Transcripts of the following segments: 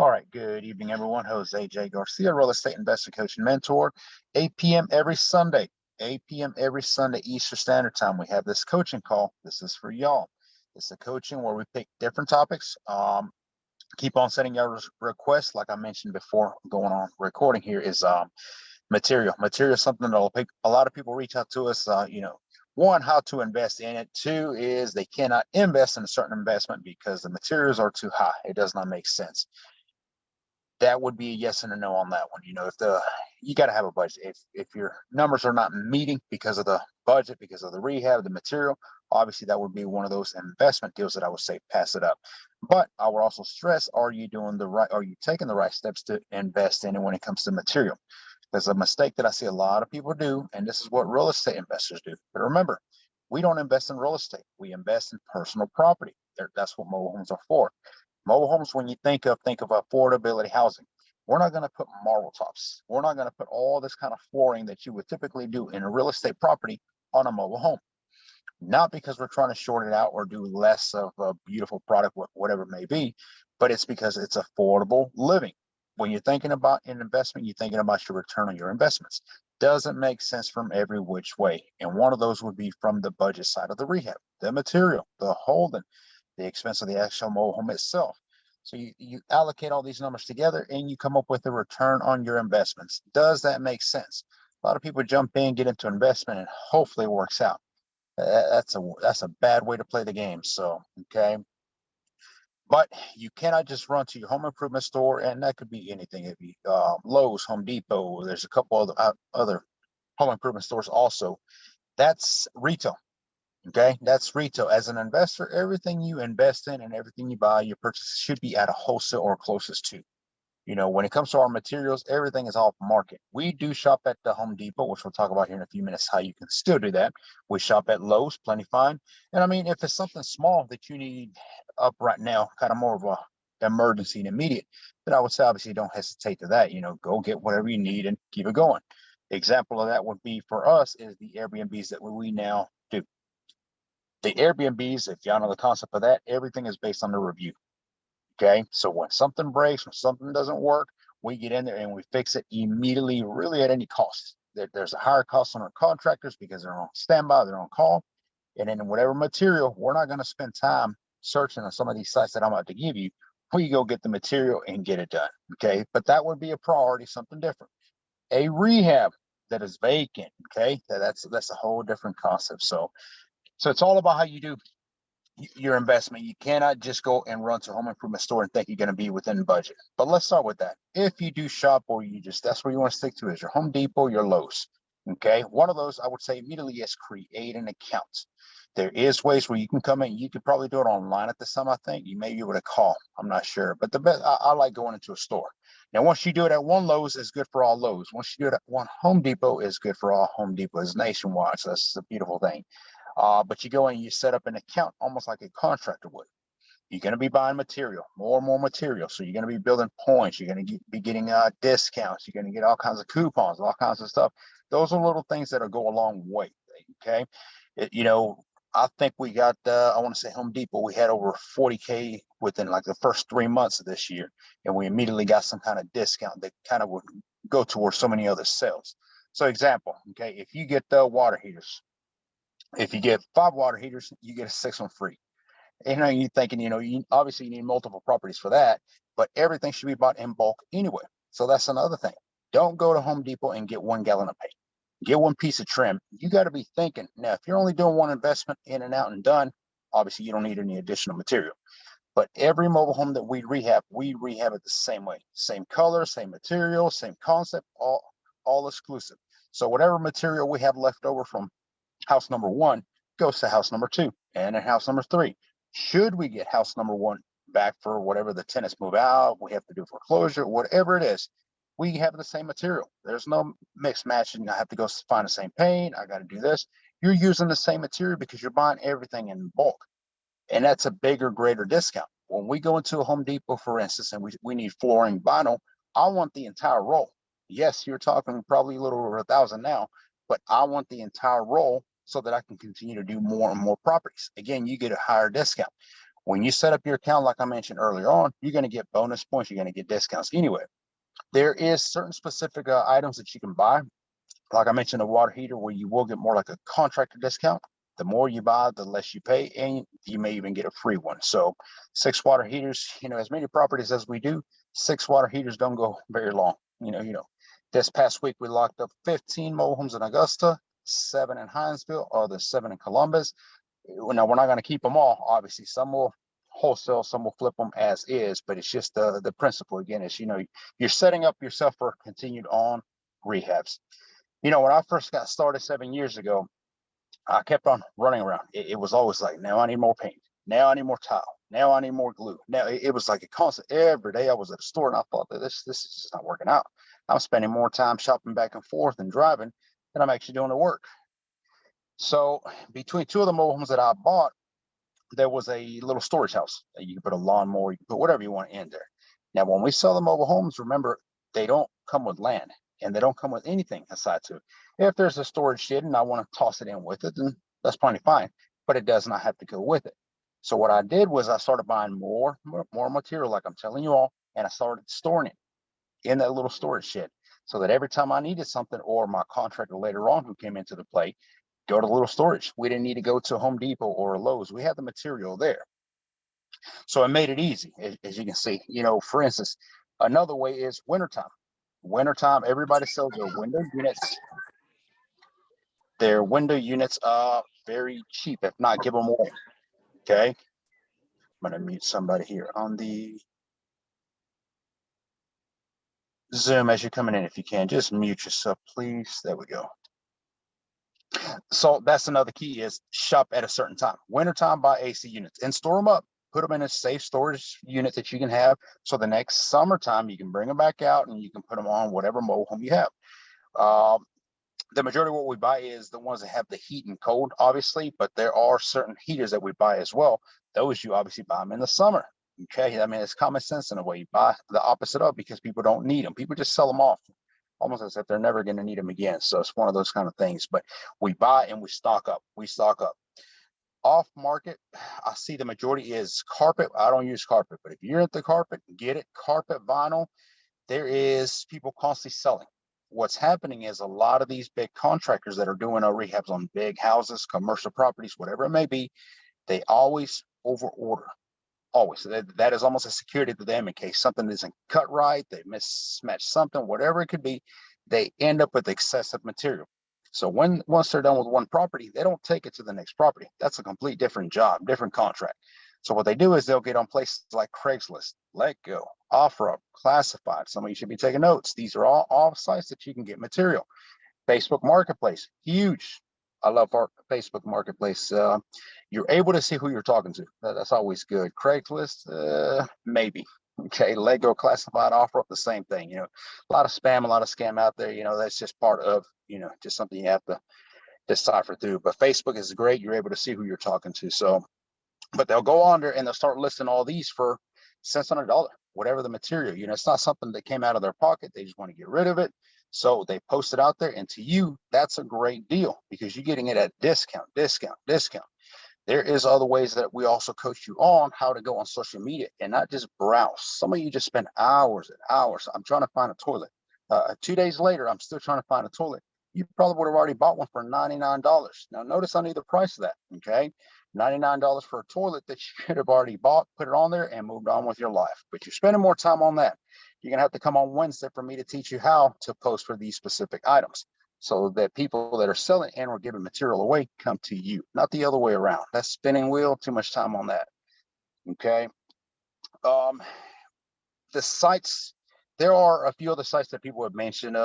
All right, good evening, everyone. Jose J. Garcia, real estate investor, coach, and mentor. 8 p.m. every Sunday, 8 p.m. every Sunday Eastern Standard Time. We have this coaching call. This is for y'all. It's a coaching where we pick different topics. Keep on sending your requests. Like I mentioned before, going on recording here is material. Material is something that'll pick. A lot of people reach out to us. One, how to invest in it. Two is they cannot invest in a certain investment because the materials are too high. It does not make sense. That would be a yes and a no on that one. You got to have a budget. If your numbers are not meeting because of the budget, because of the rehab, the material, obviously that would be one of those investment deals that I would say pass it up. But I would also stress, are you taking the right steps to invest in it when it comes to material? There's a mistake that I see a lot of people do, and this is what real estate investors do. But remember, we don't invest in real estate. We invest in personal property. That's what mobile homes are for. Mobile homes, when you think of affordability housing. We're not going to put marble tops. We're not going to put all this kind of flooring that you would typically do in a real estate property on a mobile home. Not because we're trying to short it out or do less of a beautiful product, whatever it may be, but it's because it's affordable living. When you're thinking about an investment, you're thinking about your return on your investments. Doesn't make sense from every which way. And one of those would be from the budget side of the rehab, the material, the holding, the expense of the actual mobile home itself. So you allocate all these numbers together and you come up with a return on your investments. Does that make sense? A lot of people jump in, get into investment, and hopefully it works out. That's a bad way to play the game. So, okay. But you cannot just run to your home improvement store, and that could be anything. It could be Lowe's, Home Depot. There's a couple of other home improvement stores also. That's retail. Okay, that's retail. As an investor, everything you invest in and everything you buy, your purchase should be at a wholesale or closest to. When it comes to our materials, everything is off market. We do shop at the Home Depot, which we'll talk about here in a few minutes, how you can still do that. We shop at Lowe's, plenty fine. And I mean, if it's something small that you need up right now, kind of more of a emergency and immediate, then I would say obviously don't hesitate to that. Go get whatever you need and keep it going. Example of that would be for us is the Airbnbs that we now do. The Airbnbs, if y'all know the concept of that, everything is based on the review. Okay, so when something breaks, when something doesn't work, we get in there and we fix it immediately, really at any cost. There's a higher cost on our contractors because they're on standby, they're on call. And then whatever material, we're not going to spend time searching on some of these sites that I'm about to give you. We go get the material and get it done. Okay, but that would be a priority, something different. A rehab that is vacant. Okay, that's a whole different concept. So it's all about how you do your investment. You cannot just go and run to a home improvement store and think you're going to be within budget. But let's start with that. If you do shop or that's where you want to stick to is your Home Depot, your Lowe's. Okay. One of those I would say immediately is create an account. There is ways where you can come in. You could probably do it online at this time. I think you may be able to call. I'm not sure, but the best, I like going into a store. Now, once you do it at one Lowe's, it's good for all Lowe's. Once you do it at one Home Depot, it's good for all Home Depot. It's nationwide. So that's a beautiful thing. But you go and you set up an account almost like a contractor would. You're going to be buying material, more and more material. So you're going to be building points. You're going to be getting discounts. You're going to get all kinds of coupons, all kinds of stuff. Those are little things that will go a long way. Okay. I think we got, I want to say Home Depot, we had over 40K within like the first 3 months of this year. And we immediately got some kind of discount that kind of would go towards so many other sales. So example, okay, if you get the water heaters, if you get 5 water heaters, you get a 6th one free. You're thinking, obviously you need multiple properties for that, but everything should be bought in bulk anyway. So that's another thing. Don't go to Home Depot and get 1 gallon of paint. Get one piece of trim. You got to be thinking, now, if you're only doing one investment in and out and done, obviously you don't need any additional material. But every mobile home that we rehab it the same way. Same color, same material, same concept, all exclusive. So whatever material we have left over from house number 1 goes to house number 2 and then house number 3. Should we get house number 1 back for whatever the tenants move out, we have to do foreclosure, whatever it is, we have the same material. There's no mix matching. I have to go find the same paint. I got to do this. You're using the same material because you're buying everything in bulk. And that's a bigger, greater discount. When we go into a Home Depot, for instance, and we need flooring vinyl, I want the entire roll. Yes, you're talking probably a little over $1,000 now, but I want the entire roll so that I can continue to do more and more properties. Again, you get a higher discount. When you set up your account, like I mentioned earlier on, you're going to get bonus points. You're going to get discounts. Anyway, there is certain specific items that you can buy. Like I mentioned, a water heater where you will get more like a contractor discount. The more you buy, the less you pay, and you may even get a free one. So 6 water heaters, as many properties as we do, 6 water heaters don't go very long. This past week we locked up 15 mobile homes in Augusta, 7 in Hinesville, or the 7 in Columbus. Now we're not going to keep them all. Obviously, some will wholesale, some will flip them as is, but it's just the principle again is you're setting up yourself for continued on rehabs. When I first got started 7 years ago, I kept on running around. It was always like, now I need more paint. Now I need more tile. Now I need more glue. Now it was like a constant. Every day I was at a store and I thought that this is just not working out. I'm spending more time shopping back and forth and driving than I'm actually doing the work. So between 2 of the mobile homes that I bought, there was a little storage house. You can put a lawnmower, you can put whatever you want in there. Now, when we sell the mobile homes, remember, they don't come with land and they don't come with anything aside to it. If there's a storage shed and I want to toss it in with it, then that's plenty fine, but it does not have to go with it. So what I did was I started buying more material, like I'm telling you all, and I started storing it in that little storage shed so that every time I needed something, or my contractor later on who came into the play, go to a little storage. We didn't need to go to Home Depot or Lowe's. We had the material there. So it made it easy, as you can see. For instance, another way is wintertime. Wintertime, everybody sells their window units. Their window units are very cheap, if not give them away. Okay. I'm going to mute somebody here on the Zoom as you're coming in. If you can, just mute yourself, please. There we go. So that's another key is shop at a certain time. Wintertime, buy AC units and store them up. Put them in a safe storage unit that you can have. So the next summertime, you can bring them back out and you can put them on whatever mobile home you have. The majority of what we buy is the ones that have the heat and cold, obviously, but there are certain heaters that we buy as well. Those you obviously buy them in the summer. Okay. I mean, it's common sense in a way. You buy the opposite of because people don't need them. People just sell them off almost as if they're never going to need them again. So it's one of those kind of things. But we buy and we stock up. We stock up. Off market, I see the majority is carpet. I don't use carpet, but if you're into carpet, get it. Carpet, vinyl. There is people constantly selling. What's happening is a lot of these big contractors that are doing rehabs on big houses, commercial properties, whatever it may be, they always over order. Always. That is almost a security to them in case something isn't cut right, they mismatch something, whatever it could be, they end up with excessive material. So once they're done with one property, they don't take it to the next property. That's a complete different job, different contract. So what they do is they'll get on places like Craigslist, Let Go, OfferUp, Classified. Some of you should be taking notes. These are all sites that you can get material. Facebook Marketplace, huge. I love our Facebook Marketplace. You're able to see who you're talking to. That's always good. Craigslist, maybe. Okay, Lego Classified, OfferUp, the same thing. A lot of spam, a lot of scam out there. That's just part of, just something you have to decipher through. But Facebook is great. You're able to see who you're talking to. So, but they'll go on there and they'll start listing all these for cents on a dollar, whatever the material. It's not something that came out of their pocket. They just want to get rid of it. So they post it out there, and to you, that's a great deal because you're getting it at discount. There is other ways that we also coach you on how to go on social media and not just browse. Some of you just spend hours and hours. I'm trying to find a toilet. 2 days later, I'm still trying to find a toilet. You probably would have already bought one for $99. Now, notice I need the price of that, okay? $99 for a toilet that you could have already bought, put it on there, and moved on with your life. But you're spending more time on that. You're going to have to come on Wednesday for me to teach you how to post for these specific items so that people that are selling and or giving material away come to you, not the other way around. That's spinning wheel, too much time on that, okay? The sites, there are a few other sites that people have mentioned,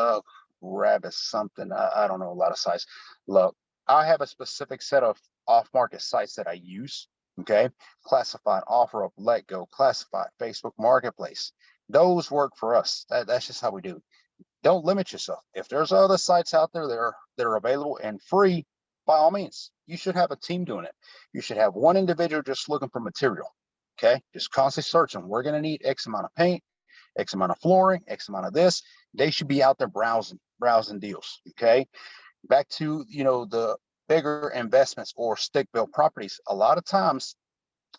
Rabbit something, I don't know a lot of sites. Look, I have a specific set of off-market sites that I use, okay? Classified, OfferUp, Let Go, Classified, Facebook Marketplace. Those work for us. That's just how we do. Don't limit yourself. If there's other sites out there that are available and free, by all means, you should have a team doing it. You should have one individual just looking for material, okay? Just constantly searching. We're going to need X amount of paint, X amount of flooring, X amount of this. They should be out there browsing deals, okay? Back to, the bigger investments or stick-built properties. A lot of times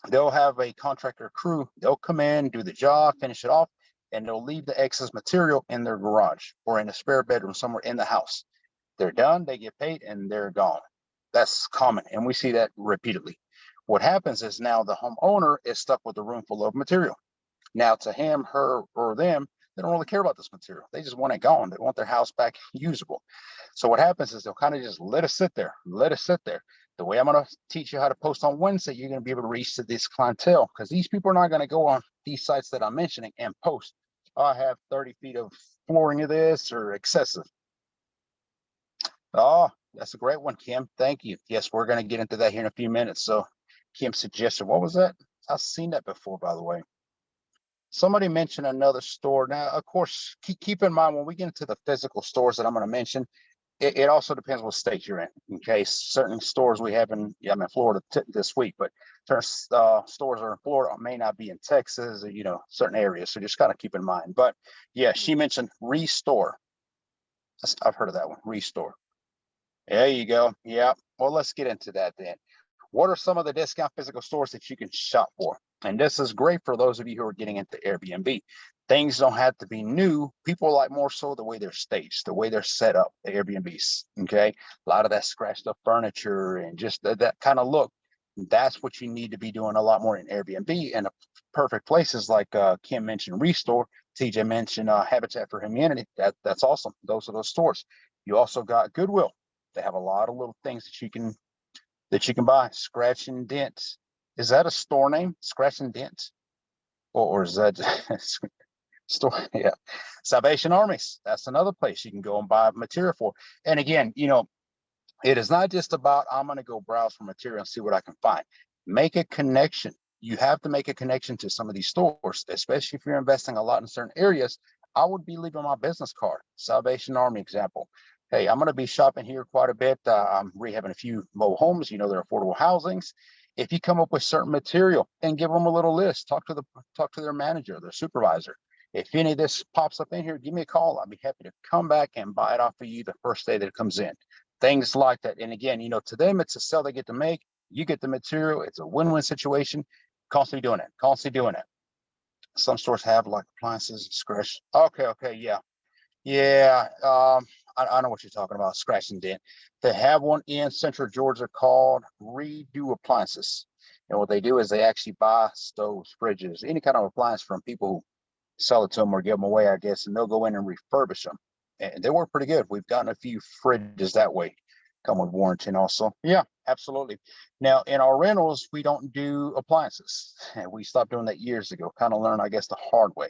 they'll have a contractor crew. They'll come in, do the job, finish it off, and they'll leave the excess material in their garage or in a spare bedroom somewhere in the house. They're done, they get paid, and they're gone. That's common, and we see that repeatedly. What happens is now the homeowner is stuck with a room full of material. Now, to him, her, or them, they don't really care about this material. They just want it gone. They want their house back usable. So what happens is they'll kind of just let it sit there, let it sit there. The way I'm going to teach you how to post on Wednesday, you're going to be able to reach to this clientele, because these people are not going to go on these sites that I'm mentioning and post, oh, I have 30 feet of flooring of this or excessive. Oh, that's a great one, Kim. Thank you. Yes, we're going to get into that here in a few minutes. So Kim suggested, what was that? I've seen that before, by the way. Somebody mentioned another store. Now, of course, keep in mind when we get into the physical stores that I'm going to mention, it also depends what state you're in. Okay, certain stores we have in, yeah, I'm in Florida this week, but certain stores are in Florida may not be in Texas, or, you know, certain areas. So just kind of keep in mind. But yeah, she mentioned Restore. I've heard of that one, Restore. There you go. Yeah. Well, let's get into that then. What are some of the discount physical stores that you can shop for? And this is great for those of you who are getting into Airbnb. Things don't have to be new. People like more so the way they're staged, the way they're set up, the Airbnbs. Okay. A lot of that scratched up furniture and just that kind of look. That's what you need to be doing a lot more in Airbnb. And perfect places like Kim mentioned Restore, TJ mentioned Habitat for Humanity. That's awesome. Those are those stores. You also got Goodwill. They have a lot of little things that you can buy. Scratch and Dent. Is that a store name? Scratch and Dent? Or is that store? Yeah. Salvation Armies. That's another place you can go and buy material for. And again, you know, it is not just about, I'm going to go browse for material and see what I can find. Make a connection. You have to make a connection to some of these stores, especially if you're investing a lot in certain areas. I would be leaving my business card. Salvation Army example. Hey, I'm going to be shopping here quite a bit. I'm rehabbing a few mobile homes. You know, they're affordable housings. If you come up with certain material and give them a little list, talk to their manager, their supervisor. If any of this pops up in here, give me a call. I'll be happy to come back and buy it off of you the first day that it comes in. Things like that. And again, you know, to them, it's a sell they get to make. You get the material. It's a win-win situation. Constantly doing it. Constantly doing it. Some stores have like appliances, scratch. Okay, yeah. Yeah, I know what you're talking about, scratch and dent. They have one in Central Georgia called Redo Appliances. And what they do is they actually buy stoves, fridges, any kind of appliance from people who sell it to them or give them away, I guess, and they'll go in and refurbish them. And they work pretty good. We've gotten a few fridges that way, come with warranty and also. Yeah, absolutely. Now, in our rentals, we don't do appliances. And we stopped doing that years ago, kind of learned, I guess, the hard way.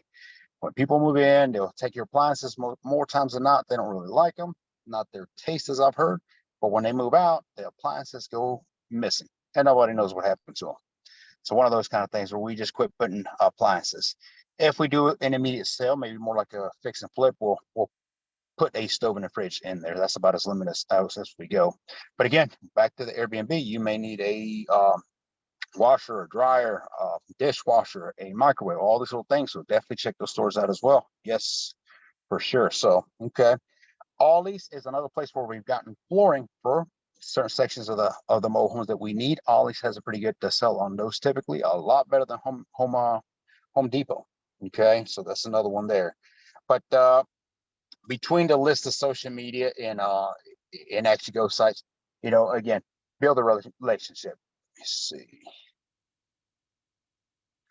When people move in, they'll take your appliances more times than not. They don't really like them, not their taste, as I've heard. But when they move out, the appliances go missing, and nobody knows what happened to them. So one of those kind of things where we just quit putting appliances. If we do an immediate sale, maybe more like a fix and flip, we'll put a stove and a fridge in there. That's about as limited as we go. But again, back to the Airbnb, you may need a washer, a dryer, dishwasher, a microwave, all these little things. So definitely check those stores out as well. Yes, for sure. So, okay. Ollie's is another place where we've gotten flooring for certain sections of the mobile homes that we need. Ollie's has a pretty good sell on those typically, a lot better than Home Depot. Okay, so that's another one there. But between the list of social media and actually go sites, you know, again, build a relationship. Let's see.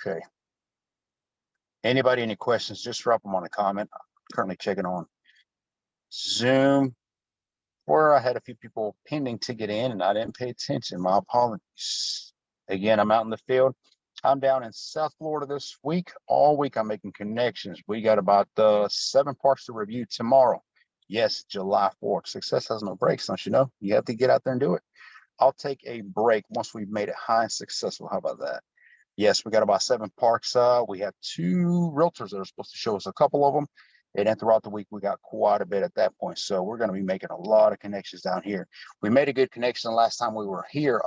Okay. Anybody, any questions, just drop them on a comment. I'm currently checking on Zoom, where I had a few people pending to get in and I didn't pay attention. My apologies. Again, I'm out in the field. I'm down in South Florida this week. All week I'm making connections. We got about 7 parks to review tomorrow. Yes, July 4th. Success has no breaks, don't you know? You have to get out there and do it. I'll take a break once we've made it high and successful. How about that? Yes, we got about 7 parks. We have 2 realtors that are supposed to show us a couple of them. And then throughout the week, we got quite a bit at that point. So we're going to be making a lot of connections down here. We made a good connection last time we were here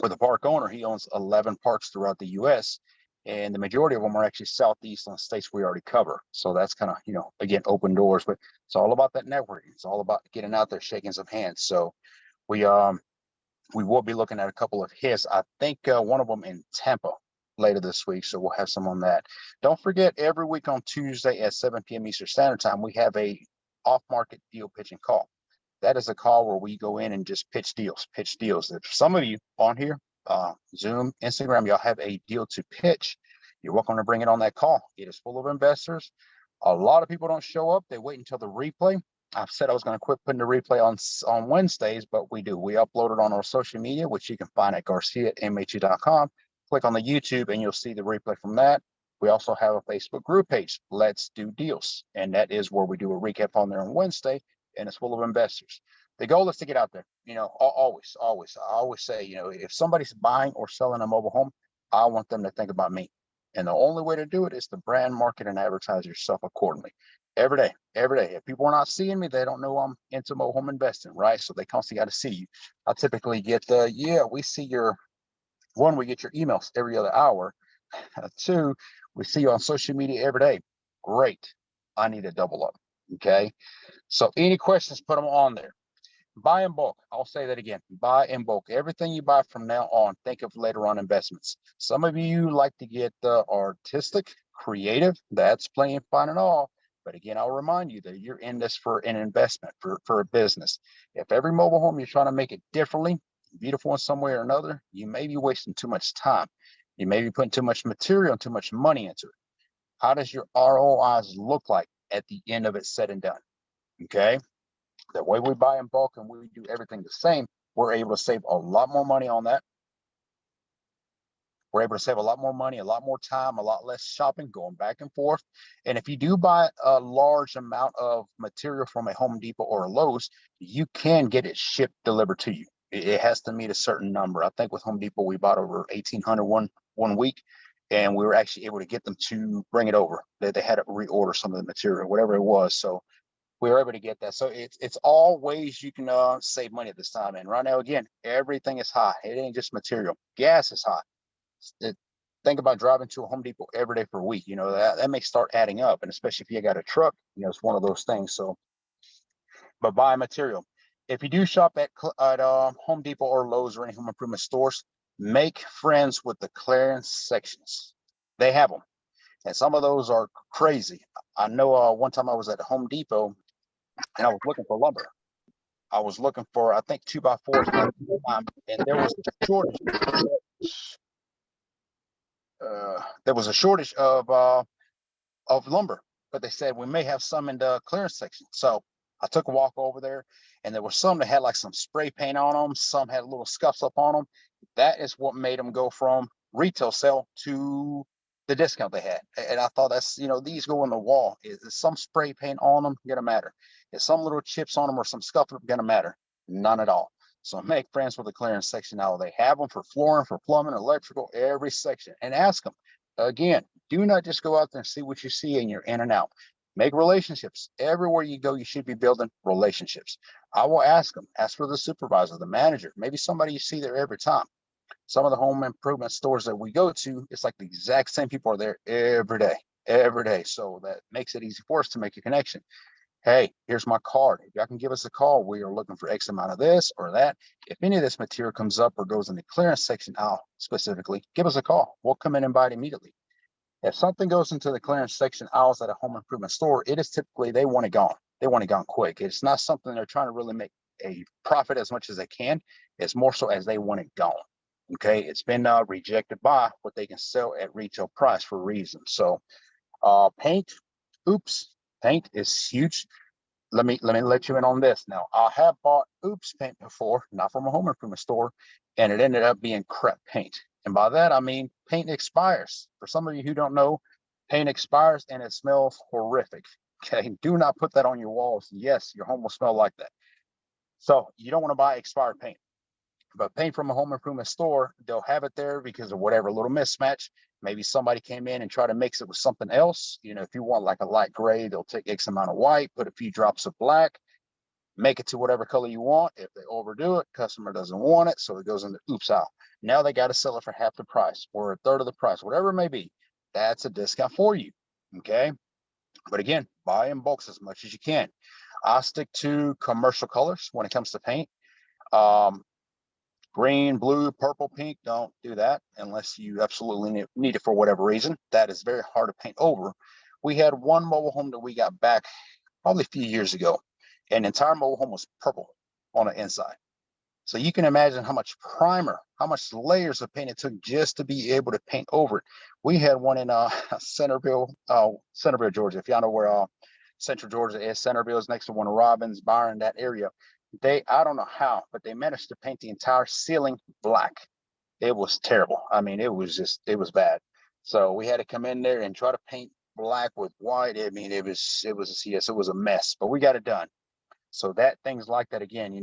with a park owner. He owns 11 parks throughout the U.S. And the majority of them are actually southeast on states we already cover. So that's kind of, you know, again, open doors. But it's all about that networking. It's all about getting out there, shaking some hands. So we We will be looking at a couple of hits. I think one of them in Tampa later this week, so we'll have some on that. Don't forget, every week on Tuesday at 7 p.m. Eastern Standard Time, we have a off-market deal pitching call. That is a call where we go in and just pitch deals. If some of you on here, Zoom, Instagram, y'all have a deal to pitch, you're welcome to bring it on that call. It is full of investors. A lot of people don't show up. They wait until the replay. I've said I was going to quit putting the replay on Wednesdays, but we do. We upload it on our social media, which you can find at Garcia@mhe.com. Click on the YouTube and you'll see the replay from that. We also have a Facebook group page, Let's Do Deals. And that is where we do a recap on there on Wednesday, and it's full of investors. The goal is to get out there. Always. I always say, if somebody's buying or selling a mobile home, I want them to think about me. And the only way to do it is to brand, market, and advertise yourself accordingly. Every day. If people are not seeing me, they don't know I'm into mobile home investing, right? So they constantly got to see you. I typically get we see we get your emails every other hour. Two, we see you on social media every day. Great. I need to double up. Okay. So any questions, put them on there. Buy in bulk. I'll say that again. Buy in bulk. Everything you buy from now on, think of later on investments. Some of you like to get artistic, creative. That's playing fine and all. But again, I'll remind you that you're in this for an investment, for a business. If every mobile home you're trying to make it differently, beautiful in some way or another, you may be wasting too much time. You may be putting too much material and too much money into it. How does your ROIs look like at the end of it said and done? Okay. The way we buy in bulk and we do everything the same, we're able to save a lot more money on that. We're able to save a lot more money, a lot more time, a lot less shopping, going back and forth. And if you do buy a large amount of material from a Home Depot or a Lowe's, you can get it shipped, delivered to you. It has to meet a certain number. I think with Home Depot, we bought over 1,800 one week, and we were actually able to get them to bring it over. They had to reorder some of the material, whatever it was. So we were able to get that. So it's all ways you can save money at this time. And right now, again, everything is high. It ain't just material. Gas is high. Think about driving to a Home Depot every day for a week. That may start adding up. And especially if you got a truck, it's one of those things. So, but buy material. If you do shop at Home Depot or Lowe's or any home improvement stores, make friends with the clearance sections. They have them. And some of those are crazy. I know one time I was at Home Depot and I was looking for lumber. I was looking for, I think, 2x4s, and there was a shortage. There was a shortage of lumber, but they said we may have some in the clearance section. So I took a walk over there, and there were some that had like some spray paint on them. Some had little scuffs up on them. That is what made them go from retail sale to the discount they had. And I thought these go on the wall. Is some spray paint on them gonna matter? Is some little chips on them or some scuff gonna matter? None at all. So make friends with the clearance section now. They have them for flooring, for plumbing, electrical, every section. And ask them. Again, do not just go out there and see what you see and you're in and out. Make relationships. Everywhere you go, you should be building relationships. I will ask them. Ask for the supervisor, the manager, maybe somebody you see there every time. Some of the home improvement stores that we go to, it's like the exact same people are there every day. So that makes it easy for us to make a connection. Hey, here's my card. If y'all can give us a call, we are looking for X amount of this or that. If any of this material comes up or goes in the clearance section aisle specifically, give us a call. We'll come in and buy it immediately. If something goes into the clearance section aisles at a home improvement store, it is typically they want it gone. They want it gone quick. It's not something they're trying to really make a profit as much as they can. It's more so as they want it gone. Okay, it's been rejected by what they can sell at retail price for a reason. So paint, paint is huge. Let me let you in on this. Now, I have bought paint before, not from a home improvement store, and it ended up being crap paint. And by that, I mean paint expires. For some of you who don't know, paint expires and it smells horrific. Okay, do not put that on your walls. Yes, your home will smell like that. So you don't want to buy expired paint. But paint from a home improvement store, they'll have it there because of whatever little mismatch. Maybe somebody came in and tried to mix it with something else. If you want like a light gray, they'll take X amount of white, put a few drops of black, make it to whatever color you want. If they overdo it, customer doesn't want it, so it goes in the oops aisle. Now they got to sell it for half the price or a third of the price, whatever it may be. That's a discount for you. Okay. But again, buy in bulks as much as you can. I stick to commercial colors when it comes to paint. Green, blue, purple, pink, don't do that unless you absolutely need it for whatever reason. That is very hard to paint over. We had one mobile home that we got back probably a few years ago, and the entire mobile home was purple on the inside. So you can imagine how much primer, how much layers of paint it took just to be able to paint over it. We had one in Centerville, Georgia. If y'all know where Central Georgia is, Centerville is next to Warner Robins, Byron, that area. I don't know how, but they managed to paint the entire ceiling black. It was terrible. I mean, it was bad. So we had to come in there and try to paint black with white. I mean, it was a mess, but we got it done. So that things like that, again,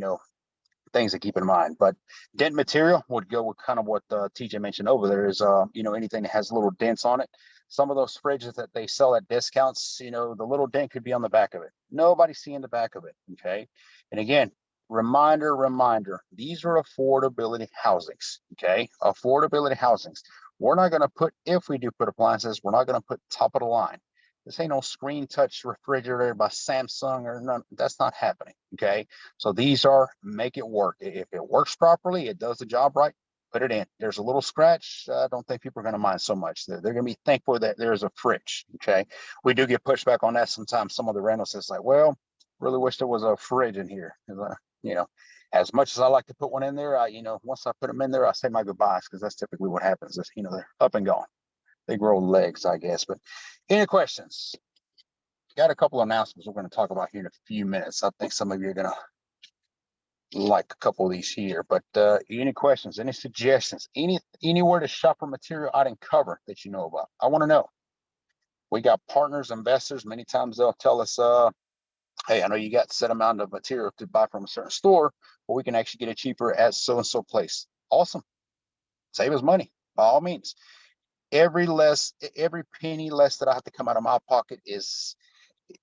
things to keep in mind. But dent material would go with kind of what TJ mentioned over there is, anything that has little dents on it. Some of those fridges that they sell at discounts, the little dent could be on the back of it. Nobody's seeing the back of it. Okay. And again, reminder, these are affordability housings. Okay. Affordability housings. We're not going to put, if we do put appliances, we're not going to put top of the line. This ain't no screen touch refrigerator by Samsung or none. That's not happening. Okay. So these are make it work. If it works properly, it does the job right, put it in. There's a little scratch. I don't think people are going to mind so much. They're going to be thankful that there's a fridge. Okay. We do get pushback on that sometimes. Some of the rentals is like, well, really wish there was a fridge in here. As much as I like to put one in there, once I put them in there, I say my goodbyes because that's typically what happens. Is, they're up and gone. They grow legs, I guess. But any questions? Got a couple of announcements we're going to talk about here in a few minutes. I think some of you are going to like a couple of these here. But any questions, any suggestions, anywhere to shop for material I didn't cover that you know about? I want to know. We got partners, investors. Many times they'll tell us, hey, I know you got a set amount of material to buy from a certain store, but we can actually get it cheaper at so-and-so place. Awesome. Save us money, by all means. Every penny less that I have to come out of my pocket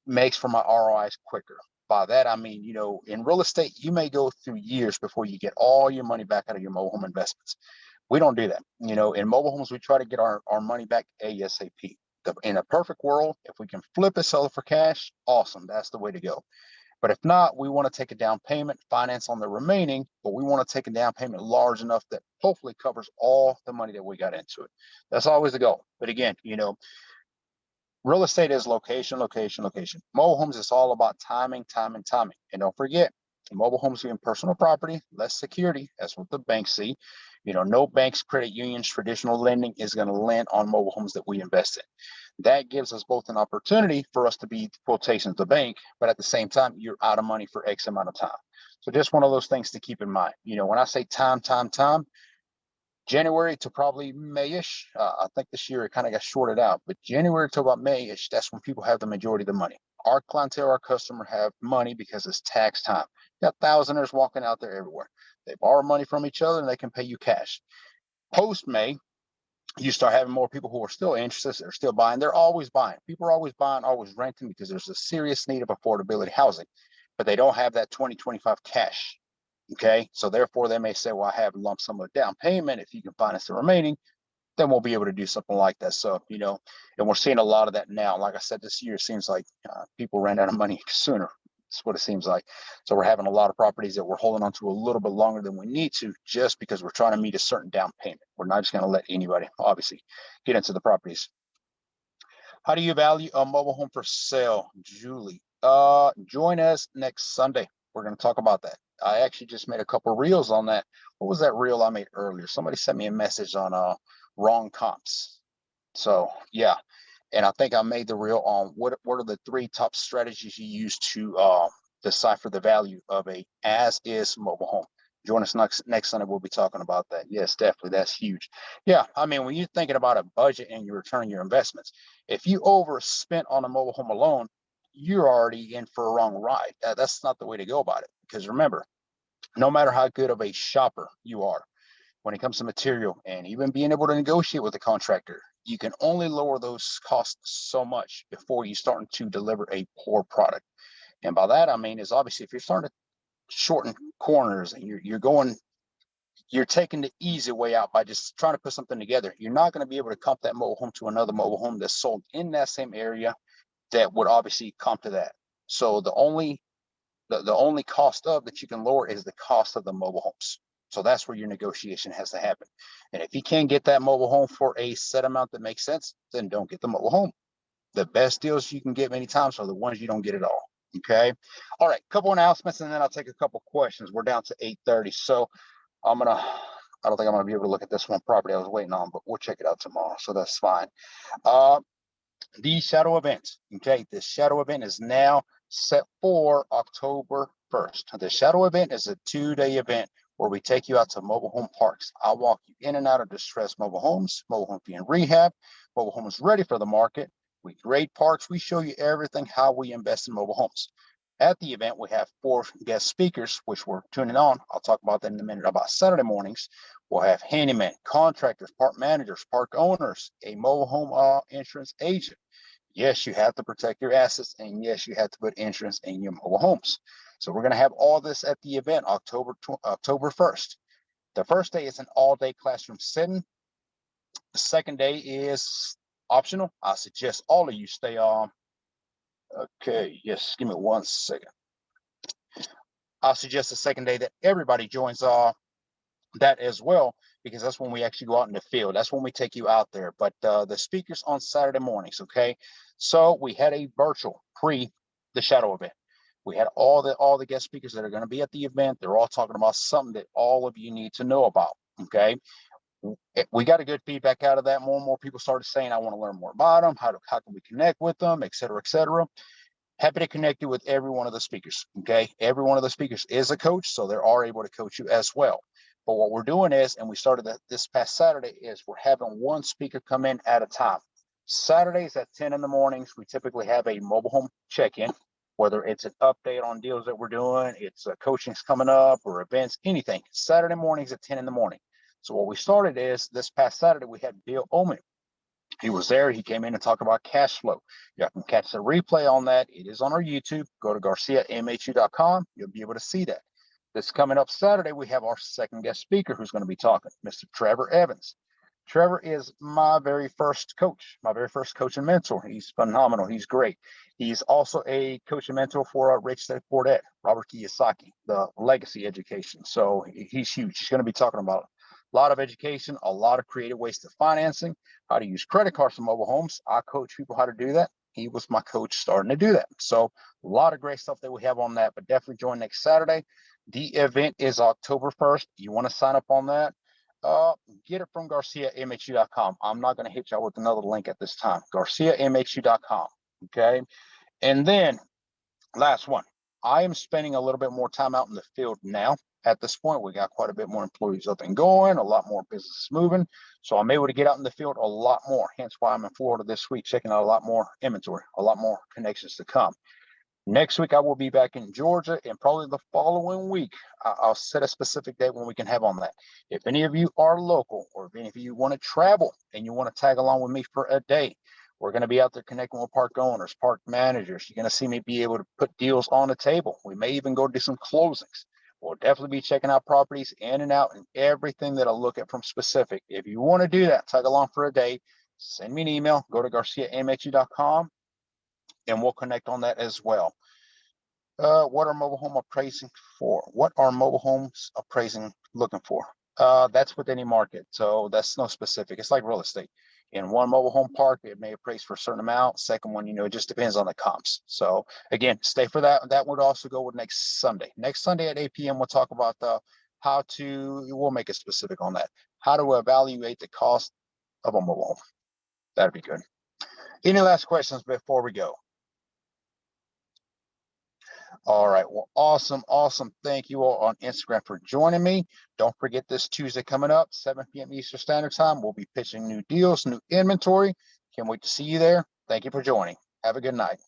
makes for my ROIs quicker. By that, I mean, in real estate, you may go through years before you get all your money back out of your mobile home investments. We don't do that. In mobile homes, we try to get our money back ASAP. In a perfect world, if we can flip it, sell it for cash, awesome. That's the way to go. But if not, we want to take a down payment, finance on the remaining, but we want to take a down payment large enough that hopefully covers all the money that we got into it. That's always the goal. But again, real estate is location, location, location. Mobile homes is all about timing. And don't forget, mobile homes being personal property, less security. That's what the banks see. No banks, credit unions, traditional lending is going to lend on mobile homes that we invest in. That gives us both an opportunity for us to be quotations the bank, but at the same time, you're out of money for X amount of time. So just one of those things to keep in mind. When I say time, January to probably May-ish. I think this year it kind of got shorted out, but January to about May-ish, that's when people have the majority of the money. Our clientele, our customer have money because it's tax time. You got thousandaires walking out there everywhere. They borrow money from each other and they can pay you cash. Post-May, you start having more people who are still interested, they're still buying. They're always buying. People are always buying, always renting because there's a serious need of affordability housing, but they don't have that 2025 cash. Okay, so therefore they may say, well, I have a lump sum of down payment. If you can finance the remaining, then we'll be able to do something like that. So, and we're seeing a lot of that now. Like I said, this year it seems like people ran out of money sooner. That's what it seems like. So we're having a lot of properties that we're holding on to a little bit longer than we need to, just because we're trying to meet a certain down payment. We're not just going to let anybody, obviously, get into the properties. How do you value a mobile home for sale, Julie? Join us next Sunday. We're going to talk about that. I actually just made a couple reels on that. What was that reel I made earlier? Somebody sent me a message on wrong comps. So yeah, and I think I made the reel on what are the 3 top strategies you use to decipher the value of a as-is mobile home. Join us next Sunday. We'll be talking about that. Yes, definitely. That's huge. Yeah, I mean, when you're thinking about a budget and you return your investments, if you overspent on a mobile home alone, you're already in for a wrong ride. That's not the way to go about it. Because remember, no matter how good of a shopper you are, when it comes to material and even being able to negotiate with the contractor, you can only lower those costs so much before you start to deliver a poor product. And by that, I mean, is obviously if you're starting to shorten corners and you're taking the easy way out by just trying to put something together, you're not going to be able to comp that mobile home to another mobile home that's sold in that same area that would obviously comp to that. So the only cost of that you can lower is the cost of the mobile homes. So that's where your negotiation has to happen. And if you can't get that mobile home for a set amount that makes sense, then don't get the mobile home. The best deals you can get many times are the ones you don't get at all. Okay. All right. Couple announcements and then I'll take a couple questions. We're down to 8:30. So I don't think I'm gonna be able to look at this one property I was waiting on, but we'll check it out tomorrow. So that's fine. The shadow event. Okay. The shadow event is now set for October 1st. The shadow event is a 2-day event where we take you out to mobile home parks. I'll walk you in and out of distressed mobile homes, mobile homes being rehab, mobile homes ready for the market. We grade parks. We show you everything, how we invest in mobile homes. At the event, we have 4 guest speakers, which we're tuning on. I'll talk about that in a minute. About Saturday mornings, we'll have handymen, contractors, park managers, park owners, a mobile home insurance agent. Yes, you have to protect your assets, and yes, you have to put insurance in your mobile homes. So we're going to have all this at the event October 1st. The first day is an all-day classroom setting. The second day is optional. I suggest all of you stay on. Okay, yes, give me 1 second. I suggest the second day that everybody joins that as well, because that's when we actually go out in the field. That's when we take you out there. But the speakers on Saturday mornings, okay? So we had a virtual pre the shadow event. We had all the guest speakers that are going to be at the event. They're all talking about something that all of you need to know about, okay? We got a good feedback out of that. More and more people started saying, I want to learn more about them. How can we connect with them, et cetera, et cetera. Happy to connect you with every one of the speakers, okay? Every one of the speakers is a coach, so they are able to coach you as well. But what we're doing is, and we started this past Saturday, is we're having one speaker come in at a time. Saturdays at 10 in the mornings, we typically have a mobile home check-in, whether it's an update on deals that we're doing, it's coaching's coming up or events, anything. Saturday mornings at 10 in the morning. So what we started is this past Saturday, we had Bill Oman. He was there. He came in and talked about cash flow. You can catch the replay on that. It is on our YouTube. Go to GarciaMHU.com. You'll be able to see that. This coming up Saturday, we have our second guest speaker who's going to be talking, Mr. Trevor Evans. Trevor is my very first coach and mentor. He's phenomenal. He's great. He's also a coach and mentor for Rich Dad Poor Dad, Robert Kiyosaki, the legacy education. So he's huge. He's going to be talking about a lot of education, a lot of creative ways to financing, how to use credit cards for mobile homes. I coach people how to do that. He was my coach starting to do that. So a lot of great stuff that we have on that, but definitely join next Saturday. The event is October 1st. You want to sign up on that? Get it from GarciaMHU.com. I'm not going to hit y'all with another link at this time. GarciaMHU.com. Okay. And then last one. I am spending a little bit more time out in the field now. At this point, we got quite a bit more employees up and going, a lot more business moving. So I'm able to get out in the field a lot more. Hence why I'm in Florida this week, checking out a lot more inventory, a lot more connections to come. Next week, I will be back in Georgia, and probably the following week, I'll set a specific date when we can have on that. If any of you are local, or if any of you want to travel and you want to tag along with me for a day, we're going to be out there connecting with park owners, park managers. You're going to see me be able to put deals on the table. We may even go do some closings. We'll definitely be checking out properties in and out and everything that I'll look at from specific. If you want to do that, tag along for a day, send me an email, go to GarciaMHU.com, and we'll connect on that as well. What are mobile home appraising for? What are mobile homes appraising looking for? That's with any market. So that's no specific. It's like real estate. In one mobile home park, it may appraise for a certain amount. Second one, it just depends on the comps. So again, stay for that. That would also go with next Sunday. Next Sunday at 8 p.m., we'll talk about we'll make it specific on that. How to evaluate the cost of a mobile home. That'd be good. Any last questions before we go? All right. Well, awesome. Thank you all on Instagram for joining me. Don't forget this Tuesday coming up, 7 p.m. Eastern Standard Time. We'll be pitching new deals, new inventory. Can't wait to see you there. Thank you for joining. Have a good night.